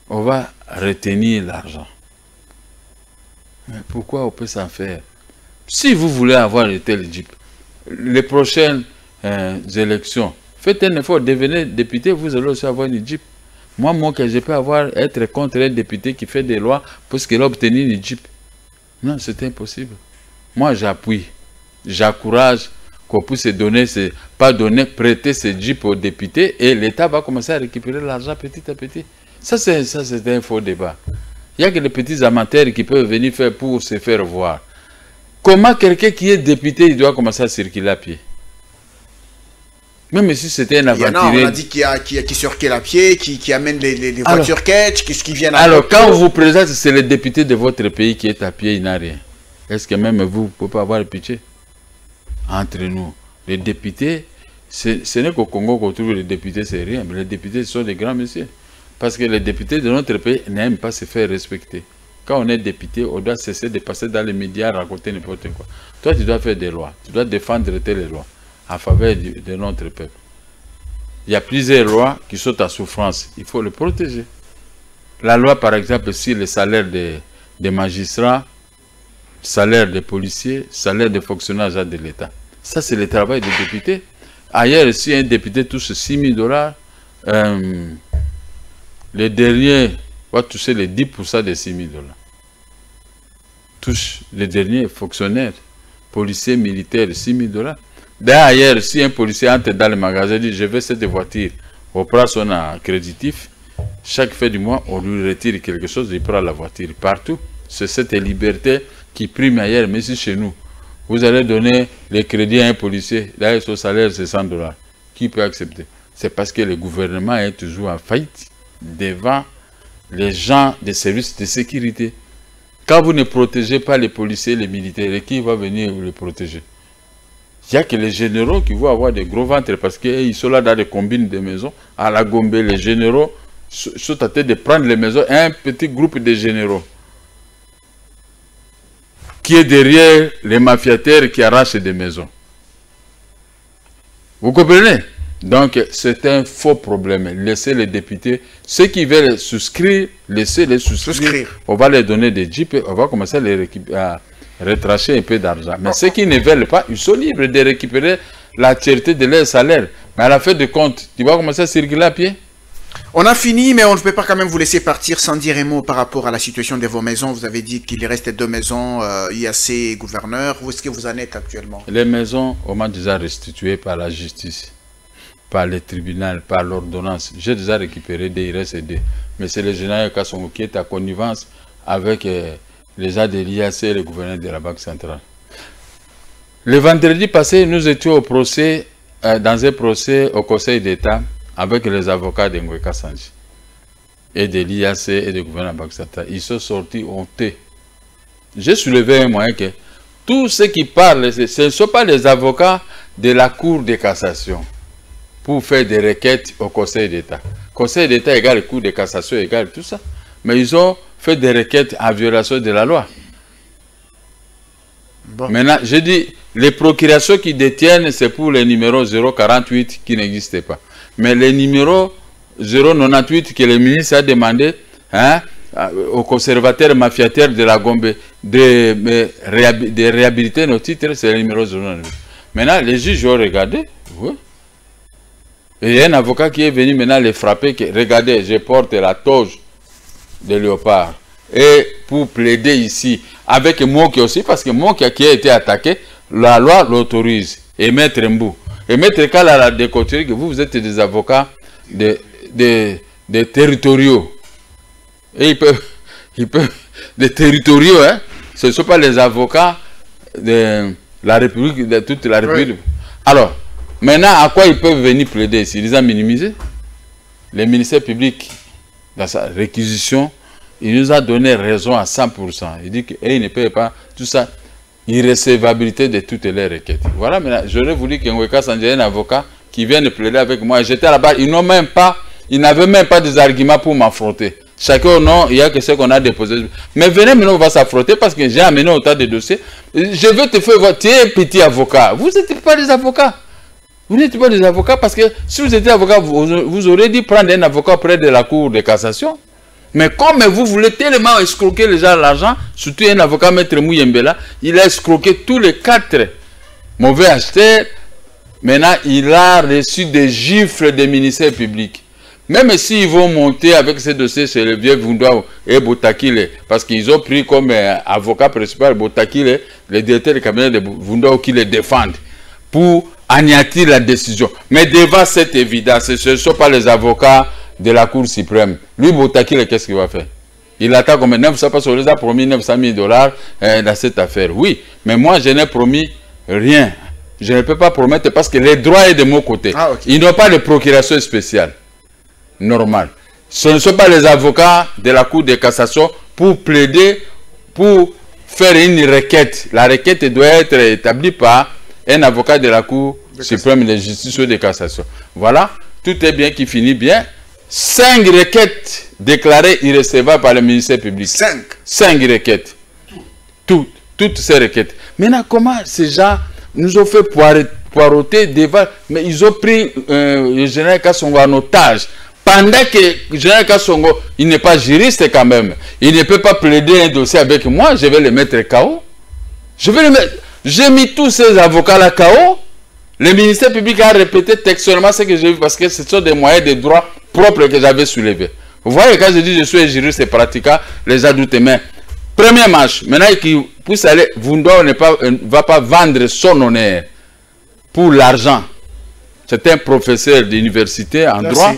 On va retenir l'argent. Mais pourquoi on peut s'en faire? Si vous voulez avoir de tels jeeps, les prochaines élections, faites un effort, devenez député, vous allez aussi avoir une jeep. Moi, que je peux être contre un député qui fait des lois parce qu'il a obtenu une jeep. Non, c'est impossible. Moi, j'appuie, j'encourage qu'on puisse donner, prêter ces jeeps aux députés et l'État va commencer à récupérer l'argent petit à petit. Ça, c'est un faux débat. Il n'y a que les petits amateurs qui peuvent venir faire pour se faire voir. Comment quelqu'un qui est député, il doit commencer à circuler à pied? Même si c'était un aventurier. On a dit qui circule à pied, qui amène les voitures catch, qui viennent à... Alors, quand on vous présente, c'est le député de votre pays qui est à pied, il n'a rien. Est-ce que même vous ne pouvez pas avoir pitié? Entre nous, les députés, ce n'est qu'au Congo qu'on trouve les députés, c'est rien. Mais les députés sont des grands messieurs. Parce que les députés de notre pays n'aiment pas se faire respecter. Quand on est député, on doit cesser de passer dans les médias, raconter n'importe quoi. Toi, tu dois faire des lois. Tu dois défendre telles lois en faveur de notre peuple. Il y a plusieurs lois qui sont à souffrance. Il faut les protéger. La loi, par exemple, sur le salaire des magistrats, salaire des policiers, salaire des fonctionnaires de l'État. Ça, c'est le travail des députés. Ailleurs, si un député touche $6 000, les derniers va toucher les 10% des $6 000. Touche les derniers fonctionnaires, policiers, militaires, $6 000. D'ailleurs, si un policier entre dans le magasin et dit « Je veux cette voiture », on prend son accréditif, chaque fin du mois, on lui retire quelque chose, il prend la voiture partout. C'est cette liberté qui prime ailleurs, mais si chez nous, vous allez donner les crédits à un policier, d'ailleurs son salaire c'est $100, qui peut accepter? C'est parce que le gouvernement est toujours en faillite devant les gens des services de sécurité. Quand vous ne protégez pas les policiers, les militaires, qui va venir les protéger? Il n'y a que les généraux qui vont avoir des gros ventres parce qu'ils sont là dans des combines de maisons. À la Gombe, les généraux sont en train de prendre les maisons. Un petit groupe de généraux qui est derrière les mafiataires qui arrachent des maisons. Vous comprenez? Donc, c'est un faux problème. Laissez les députés, ceux qui veulent souscrire, laissez-les souscrire. On va les donner des jeeps, on va commencer à retracher un peu d'argent. Mais ceux qui ne veulent pas, ils sont libres de récupérer la tiers-té de leur salaire. Mais à la fin de compte, tu vas commencer à circuler à pied. On a fini, mais on ne peut pas quand même vous laisser partir sans dire un mot par rapport à la situation de vos maisons. Vous avez dit qu'il reste 2 maisons, IAC et gouverneur. Où est-ce que vous en êtes actuellement? Les maisons, on m'a déjà restituées par la justice, par le tribunal, par l'ordonnance. J'ai déjà récupéré des IRS2. Mais c'est le général Kassongo qui est à connivence avec les gens de l'IAC et le gouverneur de la Banque centrale. Le vendredi passé, nous étions au procès, dans un procès au Conseil d'État avec les avocats de Ngoï Kassanji et de l'IAC et du gouverneur de la Banque centrale. Ils sont sortis honteux. J'ai soulevé un moyen que tous ceux qui parlent, ce ne sont pas les avocats de la Cour de cassation pour faire des requêtes au Conseil d'État. Conseil d'État égale Cour de cassation égale tout ça. Mais ils ont fait des requêtes en violation de la loi. Bon. Maintenant, je dis, les procurations qui détiennent, c'est pour les numéros 048 qui n'existent pas. Mais les numéros 098 que le ministre a demandé aux conservateurs mafiataires de la Gombe de réhabiliter nos titres, c'est le numéro 098. Maintenant, les juges ont regardé. Oui. Et il y a un avocat qui est venu maintenant les frapper. Regardez, je porte la toge de léopard. Et pour plaider ici, avec Moki aussi, parce que Moki qui a été attaqué, la loi l'autorise. Et Maître Mbou. Et Maître Kala a décontré que vous êtes des avocats des territoriaux. Et ils peuvent des territoriaux, hein. Ce ne sont pas les avocats de la République, de toute la République. Oui. Alors, maintenant, à quoi ils peuvent venir plaider ici? Ils ont minimisé. Le ministère public, dans sa réquisition, il nous a donné raison à 100%. Il dit qu'il ne paye pas tout ça. Irrécevabilité de toutes les requêtes. Voilà, maintenant, j'aurais voulu qu'un Kassanji ait un avocat qui vienne plaider avec moi. J'étais là-bas, ils n'avaient même pas des arguments pour m'affronter. Chacun, non, il y a que ce qu'on a déposé. Mais venez, maintenant, on va s'affronter parce que j'ai amené autant de dossiers. Je veux te faire voir, tu es un petit avocat. Vous n'êtes pas des avocats. Vous n'êtes pas des avocats parce que si vous étiez avocat, vous aurez dû prendre un avocat près de la Cour de cassation. Mais comme vous voulez tellement escroquer les gens l'argent, surtout un avocat, Maître Mouyembela, il a escroqué tous les 4 mauvais acheteurs. Maintenant, il a reçu des gifles des ministères publics. Même s'ils vont monter avec ces dossiers chez le vieux Vundao et Botakile, parce qu'ils ont pris comme avocat principal Botakile, le directeur du cabinet de Vundao qui les défendent, pour anéantir la décision. Mais devant cette évidence, ce ne sont pas les avocats de la Cour suprême. Lui, Botakile, qu'est-ce qu'il va faire? Il attend comme 900 parce qu'on les a promis 900 000 $ dans cette affaire. Oui, mais moi, je n'ai promis rien. Je ne peux pas promettre parce que les droits sont de mon côté. Ah, okay. Ils n'ont pas de procuration spéciale. Normal. Ce ne sont pas les avocats de la Cour de cassation pour plaider, pour faire une requête. La requête doit être établie par un avocat de la Cour suprême de justice ou de cassation. Voilà, tout est bien qui finit bien. 5 requêtes déclarées irrécevables par le ministère public. 5 requêtes. Toutes ces requêtes. Maintenant, comment ces gens nous ont fait poireauter devant... Mais ils ont pris le général Kassongo en otage. Pendant que le général Kassongo, il n'est pas juriste quand même. Il ne peut pas plaider un dossier avec moi. Je vais le mettre KO. J'ai mis tous ces avocats-là KO. Le ministère public a répété textuellement ce que j'ai vu parce que ce sont des moyens de droit propres que j'avais soulevés. Vous voyez, quand je dis je suis un juriste et pratiquant, les adultes, mais première marche, maintenant qu'il puisse aller, Vundao ne va pas vendre son honneur pour l'argent. C'est un professeur d'université en droit.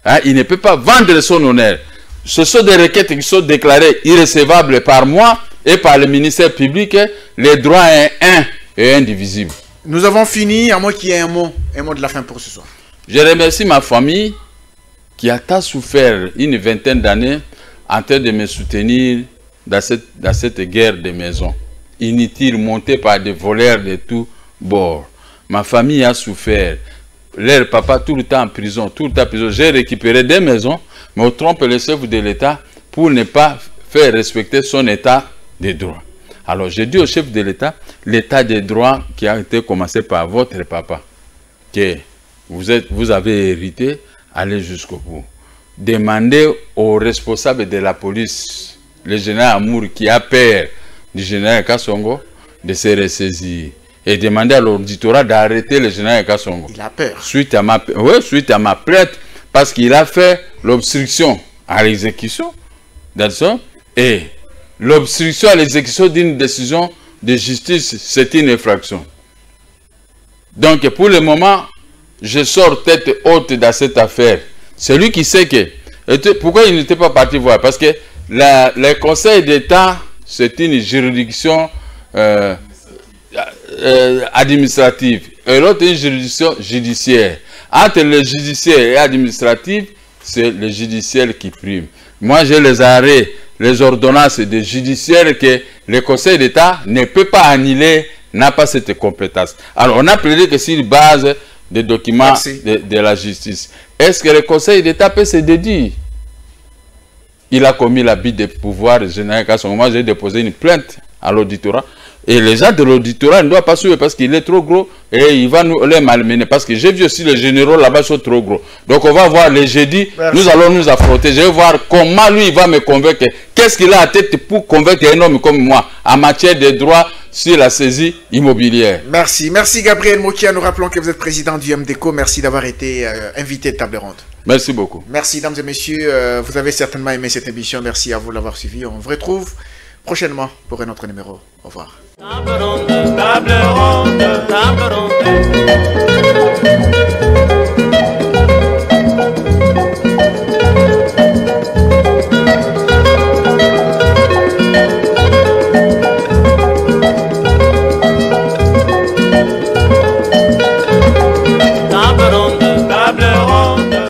Hein, il ne peut pas vendre son honneur. Ce sont des requêtes qui sont déclarées irrécevables par moi et par le ministère public. Les droits sont un et indivisibles. Nous avons fini, à moins qu'il y ait un mot de la fin pour ce soir. Je remercie ma famille qui a tant souffert une vingtaine d'années en train de me soutenir dans cette guerre des maisons. Inutile, montée par des voleurs de tous bords. Ma famille a souffert. Leur papa tout le temps en prison, J'ai récupéré des maisons, mais on trompe le chef de l'État pour ne pas faire respecter son état de droit. Alors, j'ai dit au chef de l'État, l'état de droit qui a été commencé par votre papa, que vous avez hérité, allez jusqu'au bout. Demandez aux responsables de la police, le général Amour qui a peur du général Kassongo de se ressaisir et demander à l'auditorat d'arrêter le général Kassongo. Il a peur. Suite à ma plainte, parce qu'il a fait l'obstruction à l'exécution, et l'obstruction à l'exécution d'une décision de justice, c'est une infraction. Donc pour le moment, je sors tête haute dans cette affaire. Celui qui sait que... Pourquoi il n'était pas parti voir? Parce que le Conseil d'État, c'est une juridiction administrative. Et l'autre, une juridiction judiciaire. Entre le judiciaire et l'administratif, c'est le judiciaire qui prime. Moi, j'ai les arrêts, les ordonnances de judiciaire que le Conseil d'État ne peut pas annuler, n'a pas cette compétence. Alors, on a plaidé que sur base des documents de la justice. Est-ce que le Conseil d'État peut se dédier? Il a commis l'abus de pouvoir du général Kassongo. Moi, j'ai déposé une plainte à l'auditorat. Et les gens de l'auditorat ne doivent pas suivre parce qu'il est trop gros et il va nous les malmener. Parce que j'ai vu aussi les généraux là-bas sont trop gros. Donc on va voir les jeudis, nous allons nous affronter. Je vais voir comment lui il va me convaincre. Qu'est-ce qu'il a à tête pour convaincre un homme comme moi en matière de droit sur la saisie immobilière. Merci. Merci Gabriel Mokia. Nous rappelons que vous êtes président du MDECO. Merci d'avoir été invité de table ronde. Merci beaucoup. Merci, mesdames et messieurs. Vous avez certainement aimé cette émission. Merci à vous de l'avoir suivi. On vous retrouve prochainement pour un autre numéro. Au revoir. Table ronde, table ronde, table ronde.